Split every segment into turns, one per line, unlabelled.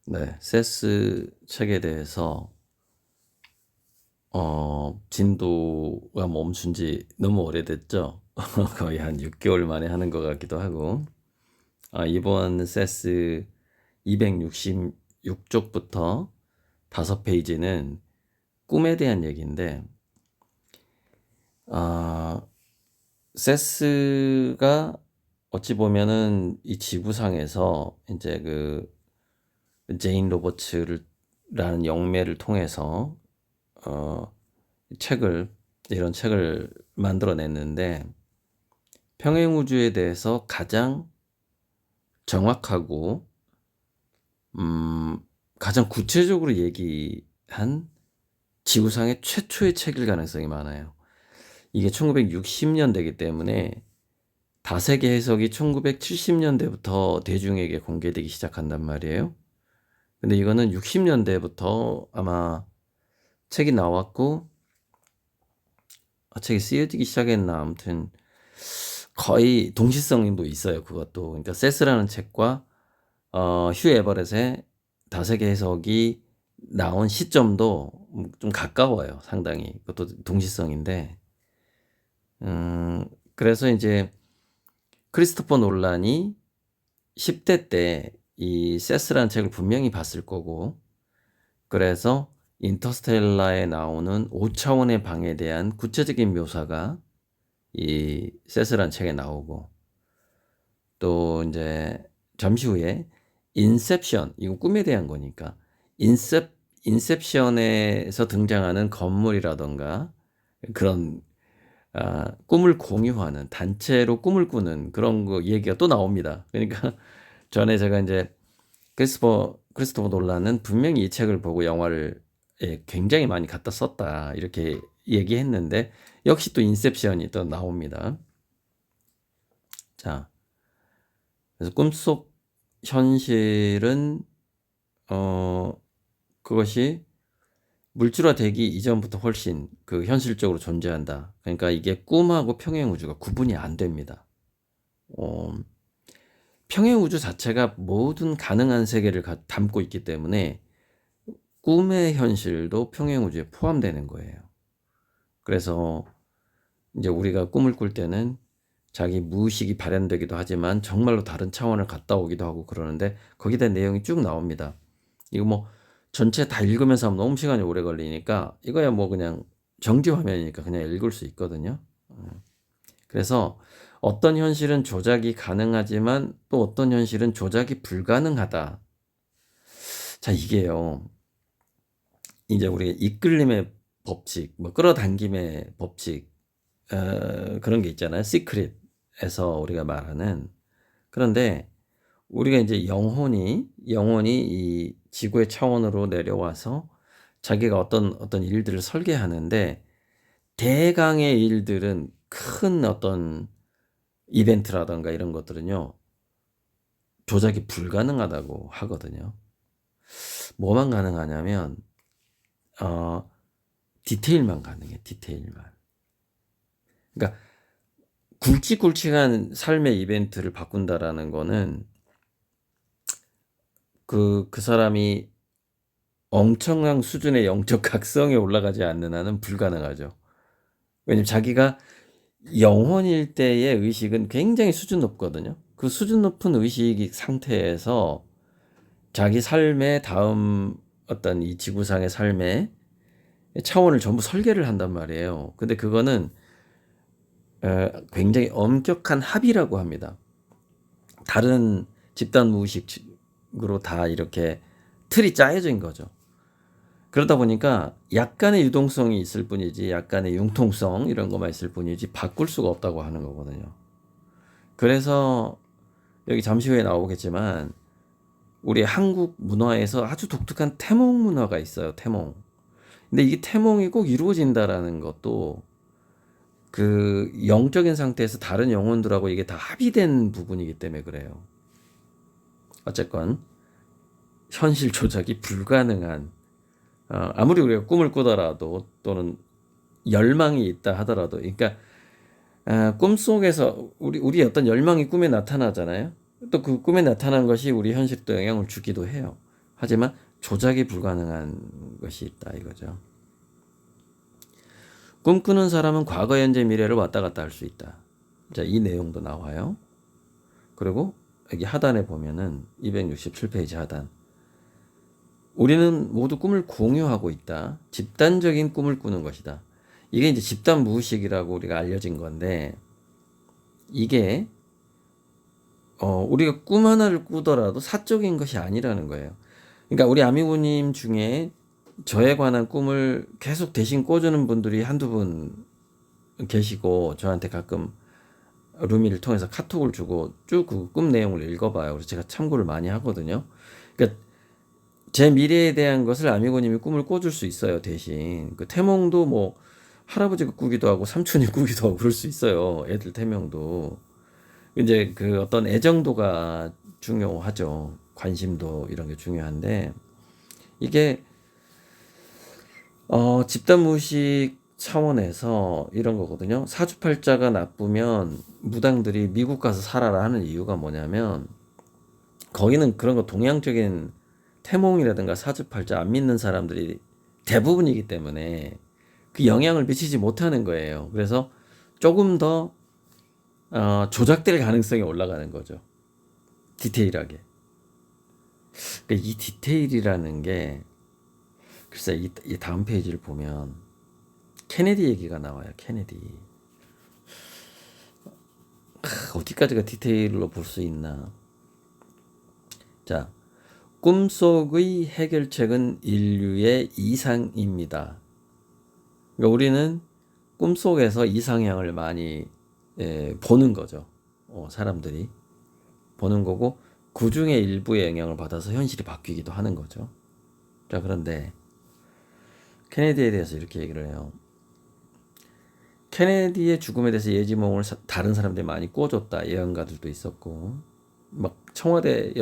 네, 세스 책에 대해서 진도가 멈춘 지 너무 오래됐죠. 거의 한 6개월 만에 하는 것 같기도 하고. 이번 세스 266쪽부터 5페이지는 꿈에 대한 얘기인데, 세스가 어찌 보면은 이 지구상에서 이제 그 제인 로버츠라는 영매를 통해서 어, 이런 책을 만들어냈는데, 평행우주에 대해서 가장 정확하고 가장 구체적으로 얘기한 지구상의 최초의 책일 가능성이 많아요. 이게 1960년대이기 때문에 다세계 해석이 1970년대부터 대중에게 공개되기 시작한단 말이에요. 근데 이거는 60년대부터 아마 책이 나왔고, 책이 쓰여지기 시작했나, 아무튼 거의 동시성도 있어요. 그것도. 그러니까 세스라는 책과 휴 에버렛의 다세계 해석이 나온 시점도 좀 가까워요. 상당히. 그것도 동시성인데. 그래서 이제 크리스토퍼 놀란이 10대 때 이 세스라는 책을 분명히 봤을 거고, 그래서 인터스텔라에 나오는 5차원의 방에 대한 구체적인 묘사가 이 세스라는 책에 나오고, 또 이제 잠시 후에 인셉션, 이거 꿈에 대한 거니까 인셉션에서 등장하는 건물이라던가 그런 꿈을 공유하는 단체로 꿈을 꾸는 그런 거 얘기가 또 나옵니다. 그러니까 전에 제가 이제 크리스토퍼 놀란은 분명히 이 책을 보고 영화를 굉장히 많이 갖다 썼다 이렇게 얘기했는데, 역시 또 인셉션이 또 나옵니다. 자, 그래서 꿈속 현실은 그것이 물질화되기 이전부터 훨씬 그 현실적으로 존재한다. 그러니까 이게 꿈하고 평행우주가 구분이 안 됩니다. 평행우주 자체가 모든 가능한 세계를 담고 있기 때문에 꿈의 현실도 평행우주에 포함되는 거예요. 그래서 이제 우리가 꿈을 꿀 때는 자기 무의식이 발현되기도 하지만 정말로 다른 차원을 갔다 오기도 하고 그러는데, 거기에 대한 내용이 쭉 나옵니다. 이거 뭐 전체 다 읽으면서 하면 너무 시간이 오래 걸리니까 이거야 뭐 그냥 정지 화면이니까 그냥 읽을 수 있거든요. 그래서 어떤 현실은 조작이 가능하지만 또 어떤 현실은 조작이 불가능하다. 자, 이게요. 이제 우리 이끌림의 법칙, 뭐 끌어당김의 법칙, 그런 게 있잖아요. 시크릿에서 우리가 말하는. 그런데 우리가 이제 영혼이 이 지구의 차원으로 내려와서 자기가 어떤 일들을 설계하는데, 대강의 일들은 큰 어떤 이벤트라던가 이런 것들은요, 조작이 불가능하다고 하거든요. 뭐만 가능하냐면, 디테일만 가능해, 디테일만. 그러니까, 굵직굵직한 삶의 이벤트를 바꾼다라는 거는 그 사람이 엄청난 수준의 영적 각성에 올라가지 않는 한은 불가능하죠. 왜냐면 자기가 영혼일 때의 의식은 굉장히 수준 높거든요. 그 수준 높은 의식 상태에서 자기 삶의 다음 어떤 이 지구상의 삶의 차원을 전부 설계를 한단 말이에요. 근데 그거는 굉장히 엄격한 합의라고 합니다. 다른 집단 무의식으로 다 이렇게 틀이 짜여진 거죠. 그러다 보니까 약간의 유동성이 있을 뿐이지, 약간의 융통성 이런 것만 있을 뿐이지 바꿀 수가 없다고 하는 거거든요. 그래서 여기 잠시 후에 나오겠지만 우리 한국 문화에서 아주 독특한 태몽 문화가 있어요. 태몽. 근데 이게 태몽이 꼭 이루어진다라는 것도 그 영적인 상태에서 다른 영혼들하고 이게 다 합의된 부분이기 때문에 그래요. 어쨌건 현실 조작이 불가능한, 아무리 우리가 꿈을 꾸더라도 또는 열망이 있다 하더라도, 그러니까 꿈속에서 우리 어떤 열망이 꿈에 나타나잖아요. 또 그 꿈에 나타난 것이 우리 현실도 영향을 주기도 해요. 하지만 조작이 불가능한 것이 있다 이거죠. 꿈꾸는 사람은 과거, 현재, 미래를 왔다 갔다 할 수 있다. 자, 이 내용도 나와요. 그리고 여기 하단에 보면은 267페이지 하단. 우리는 모두 꿈을 공유하고 있다. 집단적인 꿈을 꾸는 것이다. 이게 이제 집단 무의식이라고 우리가 알려진 건데, 이게 우리가 꿈 하나를 꾸더라도 사적인 것이 아니라는 거예요. 그러니까 우리 아미고님 중에 저에 관한 꿈을 계속 대신 꿔주는 분들이 한두 분 계시고, 저한테 가끔 루미를 통해서 카톡을 주고 쭉 그 꿈 내용을 읽어봐요. 그래서 제가 참고를 많이 하거든요. 그러니까 제 미래에 대한 것을 아미고님이 꿈을 꿔줄 수 있어요. 대신 그 태몽도 뭐 할아버지가 꾸기도 하고 삼촌이 꾸기도 하고 그럴 수 있어요. 애들 태몽도. 이제 그 어떤 애정도가 중요하죠. 관심도 이런 게 중요한데, 이게 집단 무의식 차원에서 이런 거거든요. 사주팔자가 나쁘면 무당들이 미국 가서 살아라 하는 이유가 뭐냐면, 거기는 그런 거 동양적인 태몽이라든가 사주팔자 안 믿는 사람들이 대부분이기 때문에 그 영향을 미치지 못하는 거예요. 그래서 조금 더 조작될 가능성이 올라가는 거죠. 디테일하게. 그러니까 이 디테일이라는 게, 글쎄 이 다음 페이지를 보면 케네디 얘기가 나와요. 케네디. 어디까지가 디테일로 볼 수 있나. 자, 꿈속의 해결책은 인류의 이상입니다. 그러니까 우리는 꿈속에서 이상향을 많이 보는 거죠. 사람들이 보는 거고, 그 중에 일부의 영향을 받아서 현실이 바뀌기도 하는 거죠. 자, 그런데 케네디에 대해서 이렇게 얘기를 해요. 케네디의 죽음에 대해서 예지몽을 다른 사람들이 많이 꿔줬다. 예언가들도 있었고, 막 청와대를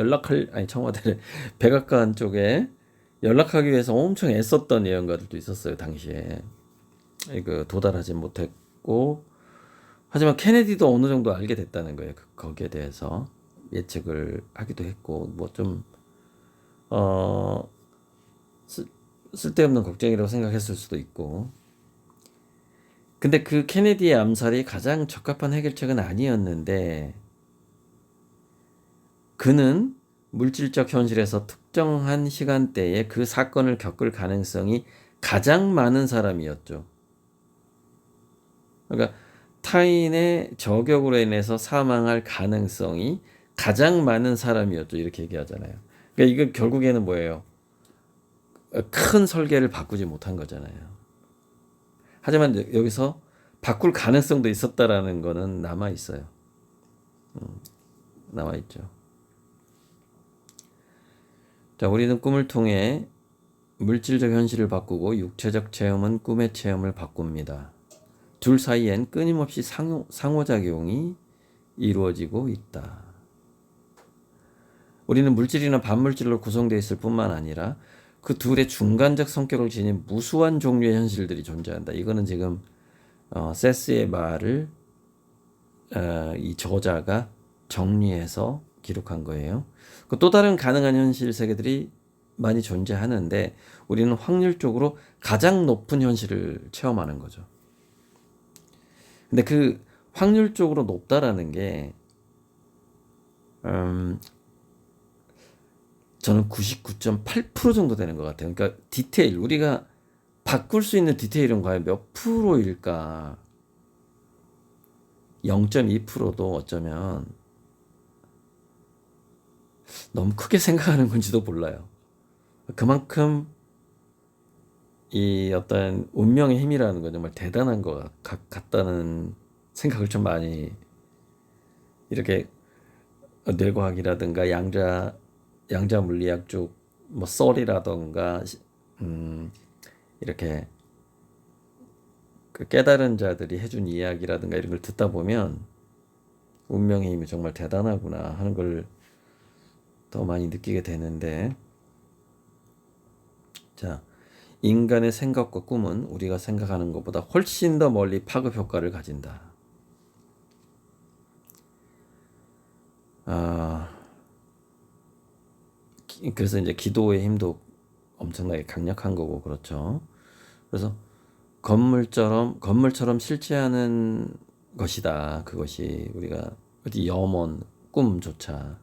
백악관 쪽에 연락하기 위해서 엄청 애썼던 예언가들도 있었어요. 당시에 그 도달하지 못했고, 하지만 케네디도 어느 정도 알게 됐다는 거예요. 거기에 대해서 예측을 하기도 했고, 뭐 좀 쓸데없는 걱정이라고 생각했을 수도 있고. 근데 그 케네디의 암살이 가장 적합한 해결책은 아니었는데, 그는 물질적 현실에서 특정한 시간대에 그 사건을 겪을 가능성이 가장 많은 사람이었죠. 그러니까 타인의 저격으로 인해서 사망할 가능성이 가장 많은 사람이었죠. 이렇게 얘기하잖아요. 그러니까 이거 결국에는 뭐예요? 큰 설계를 바꾸지 못한 거잖아요. 하지만 여기서 바꿀 가능성도 있었다라는 거는 남아 있어요. 남아 있죠. 자, 우리는 꿈을 통해 물질적 현실을 바꾸고 육체적 체험은 꿈의 체험을 바꿉니다. 둘 사이엔 끊임없이 상호작용이 이루어지고 있다. 우리는 물질이나 반물질로 구성되어 있을 뿐만 아니라 그 둘의 중간적 성격을 지닌 무수한 종류의 현실들이 존재한다. 이거는 지금 세스의 말을 이 저자가 정리해서 기록한 거예요. 또 다른 가능한 현실 세계들이 많이 존재하는데, 우리는 확률적으로 가장 높은 현실을 체험하는 거죠. 근데 그 확률적으로 높다라는 게 저는 99.8% 정도 되는 것 같아요. 그러니까 디테일, 우리가 바꿀 수 있는 디테일은 과연 몇 프로일까? 0.2%도 어쩌면 너무 크게 생각하는 건지도 몰라요. 그만큼 이 어떤 운명의 힘이라는 건 정말 대단한 것 같다는 생각을 좀 많이, 이렇게 뇌과학이라든가 양자 물리학 쪽 뭐 썰이라던가 이렇게 그 깨달은 자들이 해준 이야기라든가 이런 걸 듣다 보면 운명의 힘이 정말 대단하구나 하는 걸 더 많이 느끼게 되는데, 자, 인간의 생각과 꿈은 우리가 생각하는 것보다 훨씬 더 멀리 파급 효과를 가진다. 그래서 이제 기도의 힘도 엄청나게 강력한 거고 그렇죠. 그래서 건물처럼 실제하는 것이다. 그것이 우리가 어디 염원, 꿈조차.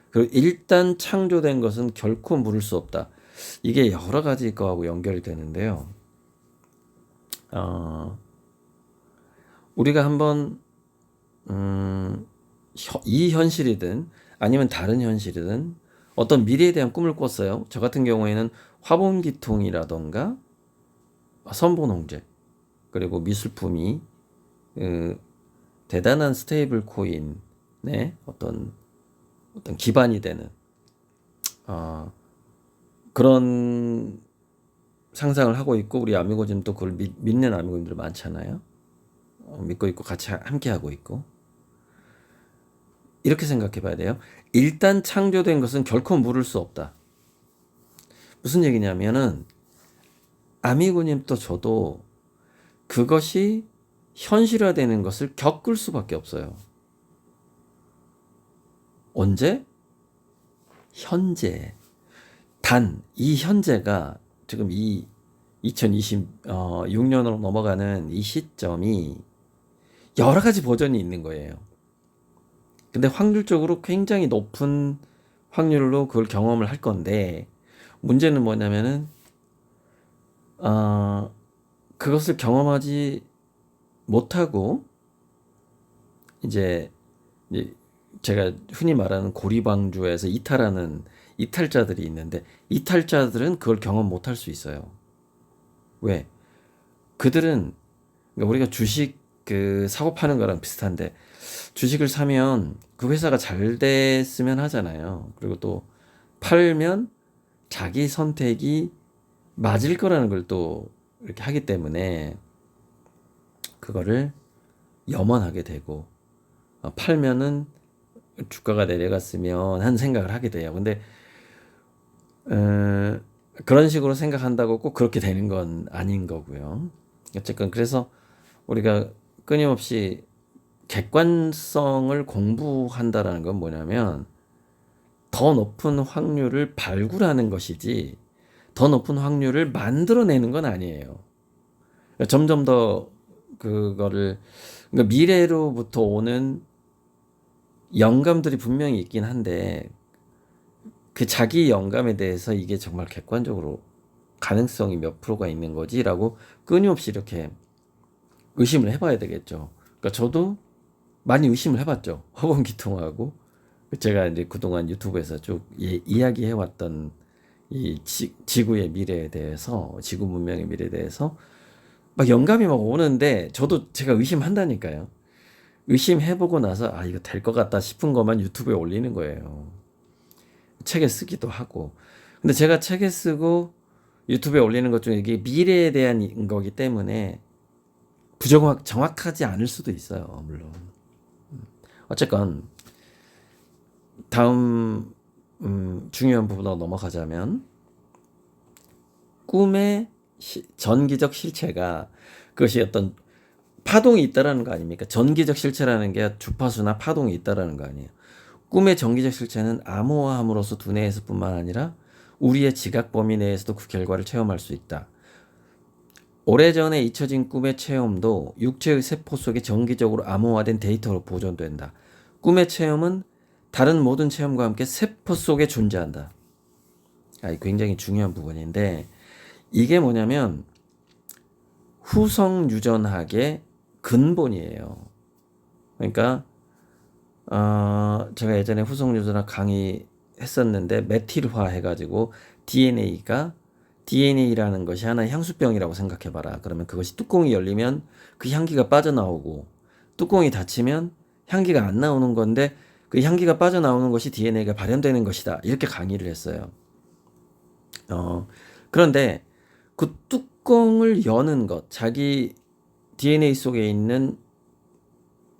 그리고 일단 창조된 것은 결코 물을 수 없다. 이게 여러 가지 거하고 연결되는데요. 우리가 한번 이 현실이든 아니면 다른 현실이든 어떤 미래에 대한 꿈을 꿨어요. 저 같은 경우에는 화본기통이라던가 선본홍제 그리고 미술품이 대단한 스테이블 코인의 어떤 기반이 되는 그런 상상을 하고 있고, 우리 아미고진 또 그걸 믿는 아미고진들 많잖아요. 믿고 있고 같이 함께 하고 있고. 이렇게 생각해 봐야 돼요. 일단 창조된 것은 결코 물을 수 없다. 무슨 얘기냐면은 아미고님도 저도 그것이 현실화되는 것을 겪을 수밖에 없어요. 언제? 현재. 단 이 현재가 지금 이 2026년으로 넘어가는 이 시점이 여러 가지 버전이 있는 거예요. 근데 확률적으로 굉장히 높은 확률로 그걸 경험을 할 건데, 문제는 뭐냐면은 그것을 경험하지 못하고 이제 제가 흔히 말하는 고리방주에서 이탈하는 이탈자들이 있는데, 이탈자들은 그걸 경험 못할 수 있어요. 왜? 그들은, 그러니까 우리가 주식 사고 파는 거랑 비슷한데, 주식을 사면 그 회사가 잘 됐으면 하잖아요. 그리고 또 팔면 자기 선택이 맞을 거라는 걸 또 이렇게 하기 때문에 그거를 염원하게 되고, 팔면은 주가가 내려갔으면 한 생각을 하게 돼요. 근데 그런 식으로 생각한다고 꼭 그렇게 되는 건 아닌 거고요. 어쨌건 그래서 우리가 끊임없이 객관성을 공부한다라는 건 뭐냐면 더 높은 확률을 발굴하는 것이지 더 높은 확률을 만들어내는 건 아니에요. 점점 더 그거를, 그러니까 미래로부터 오는 영감들이 분명히 있긴 한데, 그 자기 영감에 대해서 이게 정말 객관적으로 가능성이 몇 프로가 있는 거지라고 끊임없이 이렇게 의심을 해봐야 되겠죠. 그러니까 저도 많이 의심을 해봤죠. 허공기통하고 제가 이제 그동안 유튜브에서 쭉 이야기해왔던 이 지구의 미래에 대해서, 지구 문명의 미래에 대해서 막 영감이 막 오는데 저도 제가 의심한다니까요. 의심해보고 나서 이거 될 것 같다 싶은 것만 유튜브에 올리는 거예요. 책에 쓰기도 하고. 근데 제가 책에 쓰고 유튜브에 올리는 것 중에 이게 미래에 대한 거기 때문에 정확하지 않을 수도 있어요. 물론. 어쨌건 다음 중요한 부분으로 넘어가자면, 꿈의 전기적 실체가 그것이 어떤 파동이 있다라는 거 아닙니까? 전기적 실체라는 게 주파수나 파동이 있다라는 거 아니에요. 꿈의 전기적 실체는 암호화함으로써 두뇌에서 뿐만 아니라 우리의 지각 범위 내에서도 그 결과를 체험할 수 있다. 오래전에 잊혀진 꿈의 체험도 육체의 세포 속에 정기적으로 암호화된 데이터로 보존된다. 꿈의 체험은 다른 모든 체험과 함께 세포 속에 존재한다. 굉장히 중요한 부분인데, 이게 뭐냐면 후성유전학의 근본이에요. 그러니까 제가 예전에 후성유전학 강의 했었는데, 메틸화 해가지고 DNA라는 것이 하나의 향수병이라고 생각해봐라. 그러면 그것이 뚜껑이 열리면 그 향기가 빠져나오고, 뚜껑이 닫히면 향기가 안 나오는 건데, 그 향기가 빠져나오는 것이 DNA가 발현되는 것이다. 이렇게 강의를 했어요. 그런데 그 뚜껑을 여는 것, 자기 DNA 속에 있는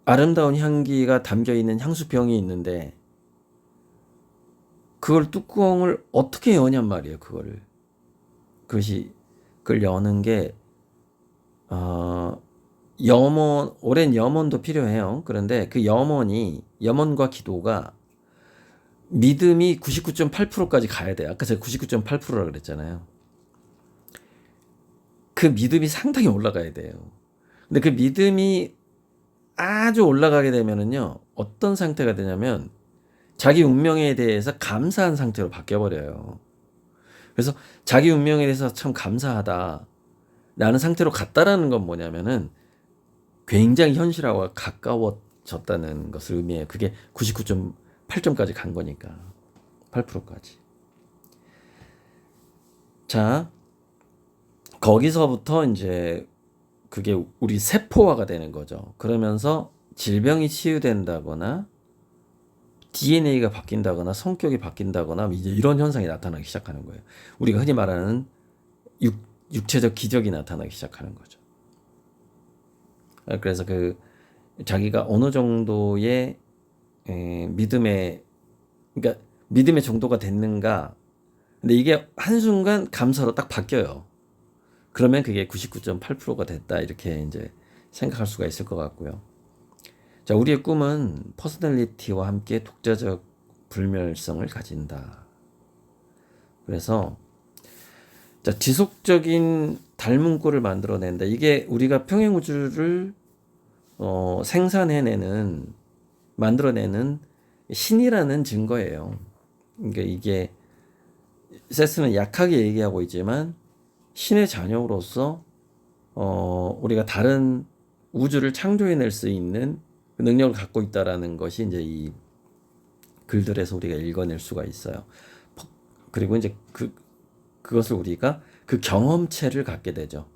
아름다운 향기가 담겨 있는 향수병이 있는데, 그걸 뚜껑을 어떻게 여냔 말이에요. 그걸 여는 게 오랜 염원도 필요해요. 그런데 그 염원과 기도가 믿음이 99.8%까지 가야 돼요. 아까 제가 99.8%라고 그랬잖아요. 그 믿음이 상당히 올라가야 돼요. 근데 그 믿음이 아주 올라가게 되면은요, 어떤 상태가 되냐면 자기 운명에 대해서 감사한 상태로 바뀌어버려요. 그래서 자기 운명에 대해서 참 감사하다 라는 상태로 갔다라는 건 뭐냐면은 굉장히 현실화와 가까워졌다는 것을 의미해요. 그게 99.8점까지 간 거니까. 8%까지. 자, 거기서부터 이제 그게 우리 세포화가 되는 거죠. 그러면서 질병이 치유된다거나 DNA가 바뀐다거나 성격이 바뀐다거나 이제 이런 현상이 나타나기 시작하는 거예요. 우리가 흔히 말하는 육체적 기적이 나타나기 시작하는 거죠. 그래서 그 자기가 어느 정도의 믿음의 그러니까 믿음의 정도가 됐는가. 근데 이게 한순간 감사로 딱 바뀌어요. 그러면 그게 99.8%가 됐다 이렇게 이제 생각할 수가 있을 것 같고요. 자, 우리의 꿈은 퍼스널리티와 함께 독자적 불멸성을 가진다. 그래서 자, 지속적인 닮은 꼴을 만들어낸다. 이게 우리가 평행우주를 생산해내는 만들어내는 신이라는 증거예요. 그러니까 이게 세스는 약하게 얘기하고 있지만 신의 자녀로서 우리가 다른 우주를 창조해낼 수 있는 능력을 갖고 있다라는 것이 이제 이 글들에서 우리가 읽어낼 수가 있어요. 그리고 이제 그것을 우리가 그 경험체를 갖게 되죠.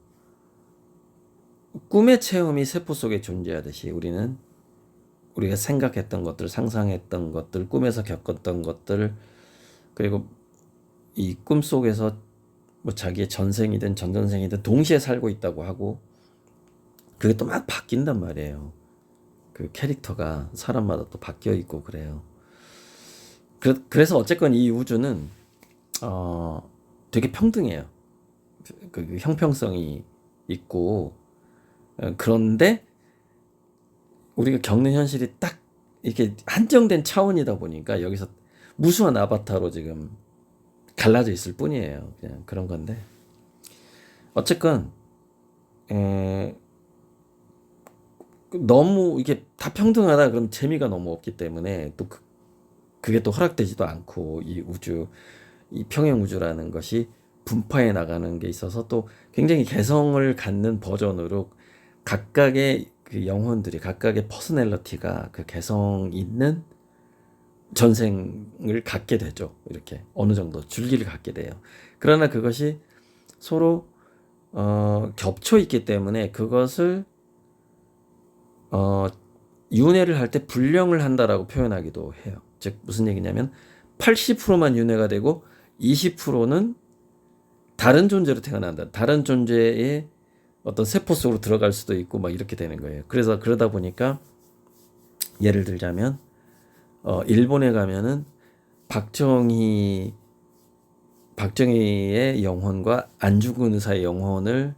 꿈의 체험이 세포 속에 존재하듯이 우리가 생각했던 것들, 상상했던 것들, 꿈에서 겪었던 것들, 그리고 이 꿈 속에서 뭐 자기의 전생이든 전전생이든 동시에 살고 있다고 하고 그게 또 막 바뀐단 말이에요. 그 캐릭터가 사람마다 또 바뀌어 있고 그래요. 그래서 어쨌건 이 우주는 되게 평등해요. 그 형평성이 있고 그런데 우리가 겪는 현실이 딱 이렇게 한정된 차원이다 보니까 여기서 무수한 아바타로 지금 갈라져 있을 뿐이에요. 그냥 그런 건데 어쨌건 너무 이게 다 평등하다 그럼 재미가 너무 없기 때문에 또 그게 또 허락되지도 않고 이 평행 우주라는 것이 분파해 나가는 게 있어서 또 굉장히 개성을 갖는 버전으로 각각의 그 영혼들이 각각의 퍼스널리티가 그 개성 있는 전생을 갖게 되죠. 이렇게 어느 정도 줄기를 갖게 돼요. 그러나 그것이 서로 겹쳐 있기 때문에 그것을 윤회를 할 때 불령을 한다라고 표현하기도 해요. 즉 무슨 얘기냐면 80%만 윤회가 되고 20%는 다른 존재로 태어난다. 다른 존재의 어떤 세포 속으로 들어갈 수도 있고 막 이렇게 되는 거예요. 그래서 그러다 보니까 예를 들자면 일본에 가면은 박정희의 영혼과 안 죽은 의사의 영혼을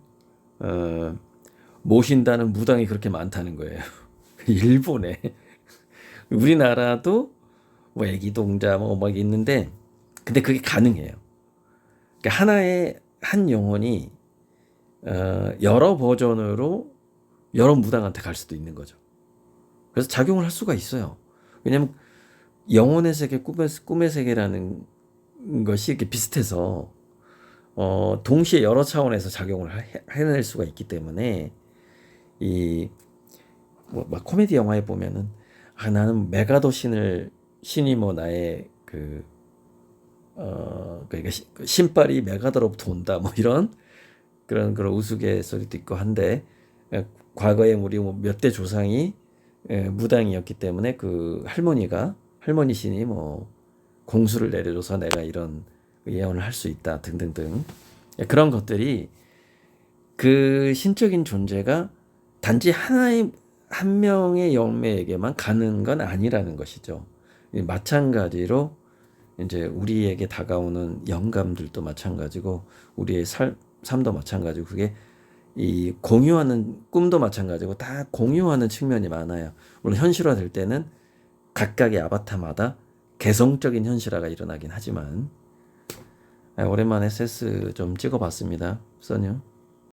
모신다는 무당이 그렇게 많다는 거예요. 일본에. 우리나라도 뭐 애기동자 뭐 막 있는데 근데 그게 가능해요. 그러니까 한 영혼이 여러 버전으로 여러 무당한테 갈 수도 있는 거죠. 그래서 작용을 할 수가 있어요. 왜냐면 영혼의 세계, 꿈의 세계라는 것이 이렇게 비슷해서 동시에 여러 차원에서 작용을 해낼 수가 있기 때문에 막 코미디 영화에 보면은 나는 메가더 신이 뭐 나의 그러니까 신발이 메가더로부터 온다 뭐 이런 그런 우스갯소리도 있고 한데 과거에 우리 뭐 몇 대 조상이 무당이었기 때문에 그 할머니 신이 뭐 공수를 내려줘서 내가 이런 예언을 할 수 있다 등등등 그런 것들이 그 신적인 존재가 단지 한 명의 영매에게만 가는 건 아니라는 것이죠. 마찬가지로 이제 우리에게 다가오는 영감들도 마찬가지고 우리의 삶도 마찬가지고 그게 이 공유하는 꿈도 마찬가지고 다 공유하는 측면이 많아요. 물론 현실화될 때는 각각의 아바타마다 개성적인 현실화가 일어나긴 하지만 오랜만에 세스 좀 찍어봤습니다. 써니요.